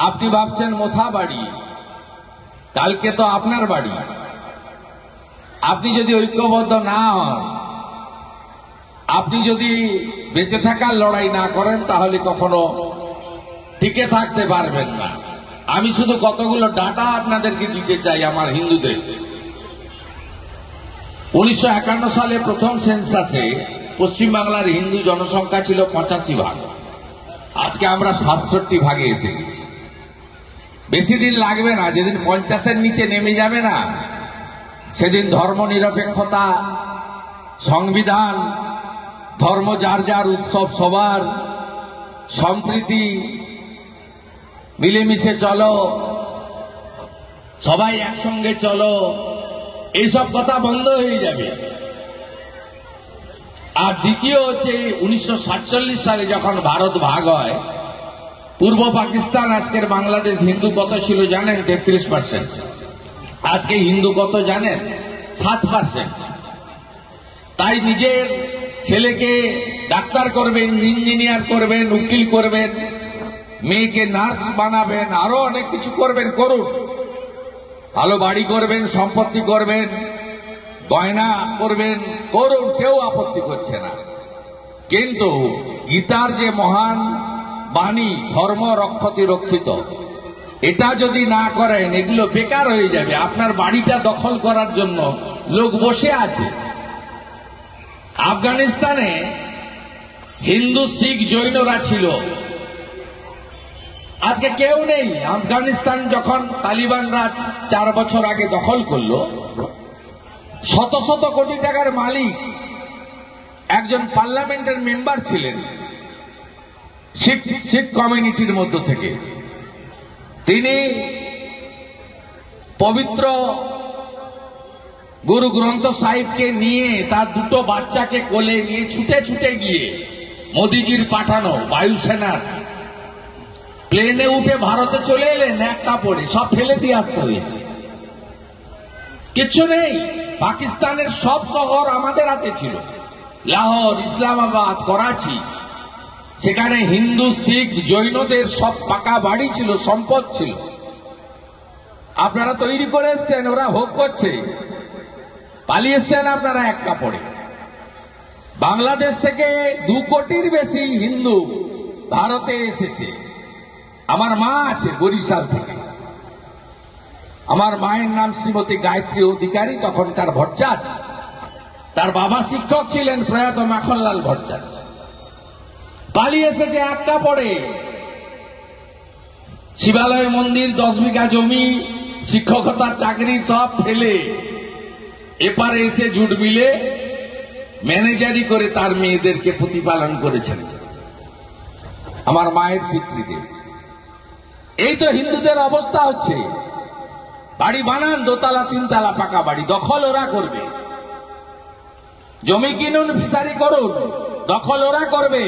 আপনি ভাবছেন মোথাবাড়ি, কালকে তো আপনার বাড়ি। আপনি যদি ঐক্যবদ্ধ না হন, আপনি যদি বেঁচে থাকার লড়াই না করেন, তাহলে কখনো টিকে থাকতে পারবেন না। আমি শুধু কতগুলো ডাটা আপনাদেরকে দিতে চাই আমার হিন্দুদের। 1951 সালে প্রথম সেন্সাসে পশ্চিমবাংলার হিন্দু জনসংখ্যা ছিল 85 ভাগ। আজকে আমরা 67 ভাগে এসে গেছি। বেশি দিন লাগবে না, যেদিন 50-এর নিচে নেমে যাবে না, সেদিন ধর্ম নিরপেক্ষতা, সংবিধান, ধর্ম যার যার উৎসব সবার, সম্প্রীতি, মিলেমিশে চলো, সবাই একসঙ্গে চলো, এইসব কথা বন্ধ হয়ে যাবে। আর দ্বিতীয় হচ্ছে 1947 সালে যখন ভারত ভাগ হয়, পূর্ব পাকিস্তান আজকের বাংলাদেশ হিন্দু কত ছিল জানেন? 33%। আজকে হিন্দু কত জানেন? 7%। তাই নিজের ছেলেকে ডাক্তার করবেন, ইঞ্জিনিয়ার করবেন, উকিল করবেন, মেয়েকে নার্স বানাবেন, আরো অনেক কিছু করবেন, করুন। ভালো বাড়ি করবেন, সম্পত্তি করবেন, গয়না করবেন, করুন, কেউ আপত্তি করছে না। কিন্তু গীতার যে মহান বাণী, ধর্ম রক্ষতি রক্ষিত, এটা যদি না করেন, এগুলো বেকার হয়ে যাবে। আপনার বাড়িটা দখল করার জন্য লোক বসে আছে। আফগানিস্তানে হিন্দু, শিখ, জৈনরা ছিল, আজকে কেউ নেই। আফগানিস্তান যখন তালিবানরা 4 বছর আগে দখল করলো, শত শত কোটি টাকার মালিক একজন পার্লামেন্টের মেম্বার ছিলেন শিখ কমিউনিটির মধ্য থেকে। তিনি পবিত্র গুরু গ্রন্থ সাহিবকে নিয়ে, তার 2 বাচ্চাকে কোলে নিয়ে ছুটে ছুটে গিয়ে মোদিজির পাঠানো বায়ুসেনার প্লেনে উঠে ভারতে চলে এলেন। এক কাপড়ে সব ফেলে দিয়ে আসতে হয়েছে, কিচ্ছু নেই। পাকিস্তানের সব শহর আমাদের হাতে ছিল, লাহোর, ইসলামাবাদ, করাচি। সেখানে হিন্দু, শিখ, জৈনদের সব পাকা বাড়ি ছিল, সম্পদ ছিল। আপনারা তৈরি করে এসছেন, ওরা ভোগ করছে। পালিয়ে এসছেন আপনারা এক কাপড়ে। বাংলাদেশ থেকে 2 কোটির বেশি হিন্দু ভারতে এসেছে। আমার মা আছে বরিশাল থেকে। আমার মায়ের নাম শ্রীমতী গায়ত্রী অধিকারী, তখনকার ভট্টাচার্য। তার বাবা শিক্ষক ছিলেন প্রয়াত মাখনলাল ভট্টাচার্য। পালিয়ে এসেছে এক কাপড়ে। শিবালয় মন্দির, 10 বিঘা জমি, শিক্ষকতার চাকরি সব ফেলে এপারে এসে জুট মিলে ম্যানেজারি করে তার মেয়েদেরকে প্রতিপালন করেছেন আমার মায়ের পিতৃদেব। এই তো হিন্দুদের অবস্থা হচ্ছে। বাড়ি বানান, 2 তলা 3 তলা পাকা বাড়ি, দখল ওরা করবে। জমি কিনুন, ফিশারি করুন, দখল ওরা করবে।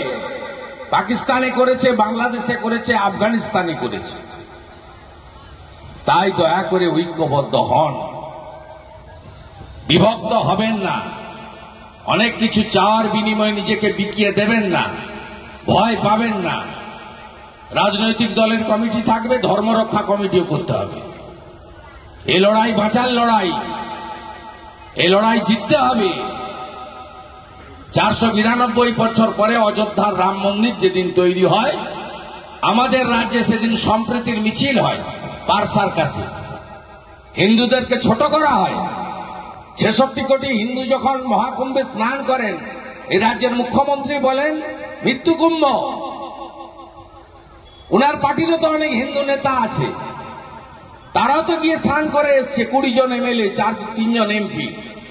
পাকিস্তানে করেছে, বাংলাদেশে করেছে, আফগানিস্তানে করেছে। তাই দয়া করে ঐক্যবদ্ধ হন, বিভক্ত হবেন না। অনেক কিছু চাওয়ার বিনিময়ে নিজেকে বিকিয়ে দেবেন না, ভয় পাবেন না। রাজনৈতিক দলের কমিটি থাকবে, ধর্ম রক্ষা কমিটিও করতে হবে। এই লড়াই বাঁচার লড়াই, এই লড়াই জিততে হবে। 492 বছর পরে অযোধ্যার রাম মন্দির যেদিন তৈরি হয়, আমাদের রাজ্যে সেদিন সম্প্রীতির মিছিল হয় পারসার কাছে। হিন্দুদেরকে ছোট করা হয়। 66 কোটি হিন্দু যখন মহাকুম্ভে স্নান করেন, এই রাজ্যের মুখ্যমন্ত্রী বলেন মৃত্যু কুম্ভ। উনার পার্টিরও তো অনেক হিন্দু নেতা আছে, তারাও তো গিয়ে স্নান করে এসছে। 20 জন এমএলএ, 3 জন এমপি,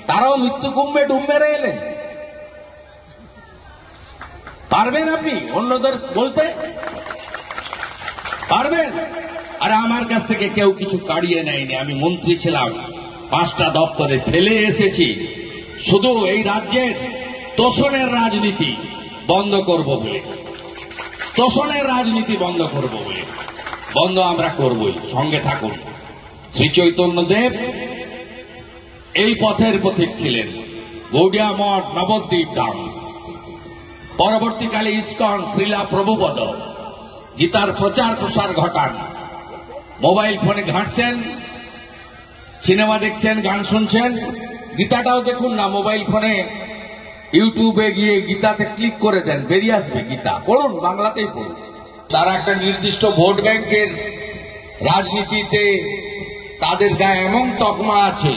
তারাও মৃত্যু কুম্ভে ডুব মেরে এলেন। পারবেন আপনি অন্যদের বলতে? পারবেন? আরে আমার কাছ থেকে কেউ কিছু কাড়িয়ে নেয়নি। আমি মন্ত্রী ছিলাম, 5টা দপ্তরে ফেলে এসেছি। শুধু এই রাজ্যের তোষণের রাজনীতি বন্ধ করব বলে, তোষণের রাজনীতি বন্ধ করব বলে, বন্ধ আমরা করবই। সঙ্গে থাকুন। শ্রী চৈতন্যদেব এই পথের পথিক ছিলেন। গৌড়িয়া মঠ, নবদ্বীপ ধাম, পরবর্তীকালে ইস্কন, শ্রীলা প্রভুপদ গীতার প্রচার প্রসার ঘটান। মোবাইল ফোনে ঘাঁটছেন, সিনেমা দেখছেন, গান শুনছেন। গীতাটাও দেখুন না, মোবাইল ফোনে ইউটিউবে গিয়ে গীতাতে ক্লিক করে দেন, বেরিয়ে আসবে গীতা, পড়ুন, বাংলাতেই পড়ুন। তারা একটা নির্দিষ্ট ভোট ব্যাংকের রাজনীতিতে তাদের গায়ে এমন তকমা আছে,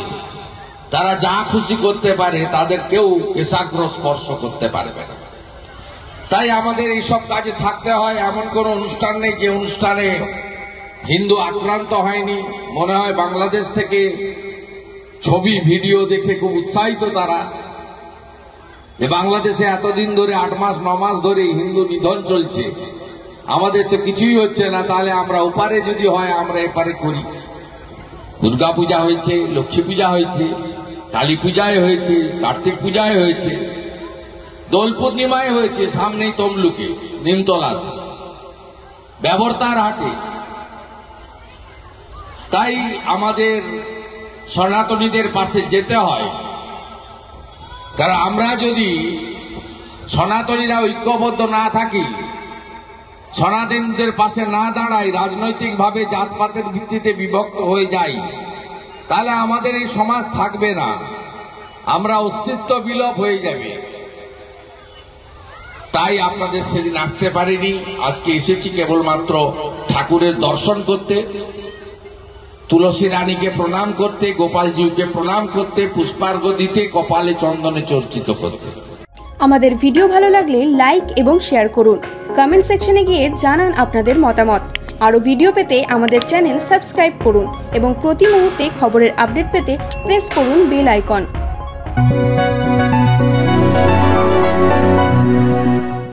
তারা যা খুশি করতে পারে, তাদের কেউ কেশাগ্র স্পর্শ করতে পারবে না। তাই আমাদের এইসব কাজে থাকতে হয়। এমন কোন অনুষ্ঠান নেই যে অনুষ্ঠানে হিন্দু আক্রান্ত হয়নি। মনে হয় বাংলাদেশ থেকে ছবি ভিডিও দেখে খুব উৎসাহিত তারা, যে বাংলাদেশে এতদিন ধরে 8 মাস 9 মাস ধরে হিন্দু নিধন চলছে, আমাদের তো কিছুই হচ্ছে না, তাহলে আমরা ওপারে যদি হয় আমরা এপারে করি। দুর্গা পূজা হয়েছে, লক্ষ্মী পূজা হয়েছে, কালী পূজায় হয়েছে, কার্তিক পূজায় হয়েছে, দোল পূর্ণিমায় হয়েছে, সামনেই তমলুকে, নিমতলা, ব্যবরতার হাটে। তাই আমাদের সনাতনীদের পাশে যেতে হয়, কারণ আমরা যদি সনাতনীরা ঐক্যবদ্ধ না থাকি, সনাতনীদের পাশে না দাঁড়াই, রাজনৈতিকভাবে জাতপাতের ভিত্তিতে বিভক্ত হয়ে যাই, তাহলে আমাদের এই সমাজ থাকবে না, আমরা অস্তিত্ব বিলোপ হয়ে যাবে। তাই আপনাদের সেদিন আসতে পারিনি, আজকে এসেছি কেবলমাত্র ঠাকুরের দর্শন করতে, তুলসী রানীকে প্রণাম করতে, গোপালজিকে প্রণাম করতে, পুষ্পার্ঘ দিতে, কপালে চন্দনে চর্চিত করতে। আমাদের ভিডিও ভালো লাগলে লাইক এবং শেয়ার করুন। কমেন্ট সেকশনে গিয়ে জানান আপনাদের মতামত। আরও ভিডিও পেতে আমাদের চ্যানেল সাবস্ক্রাইব করুন এবং প্রতি মুহূর্তে খবরের আপডেট পেতে প্রেস করুন বেল আইকন।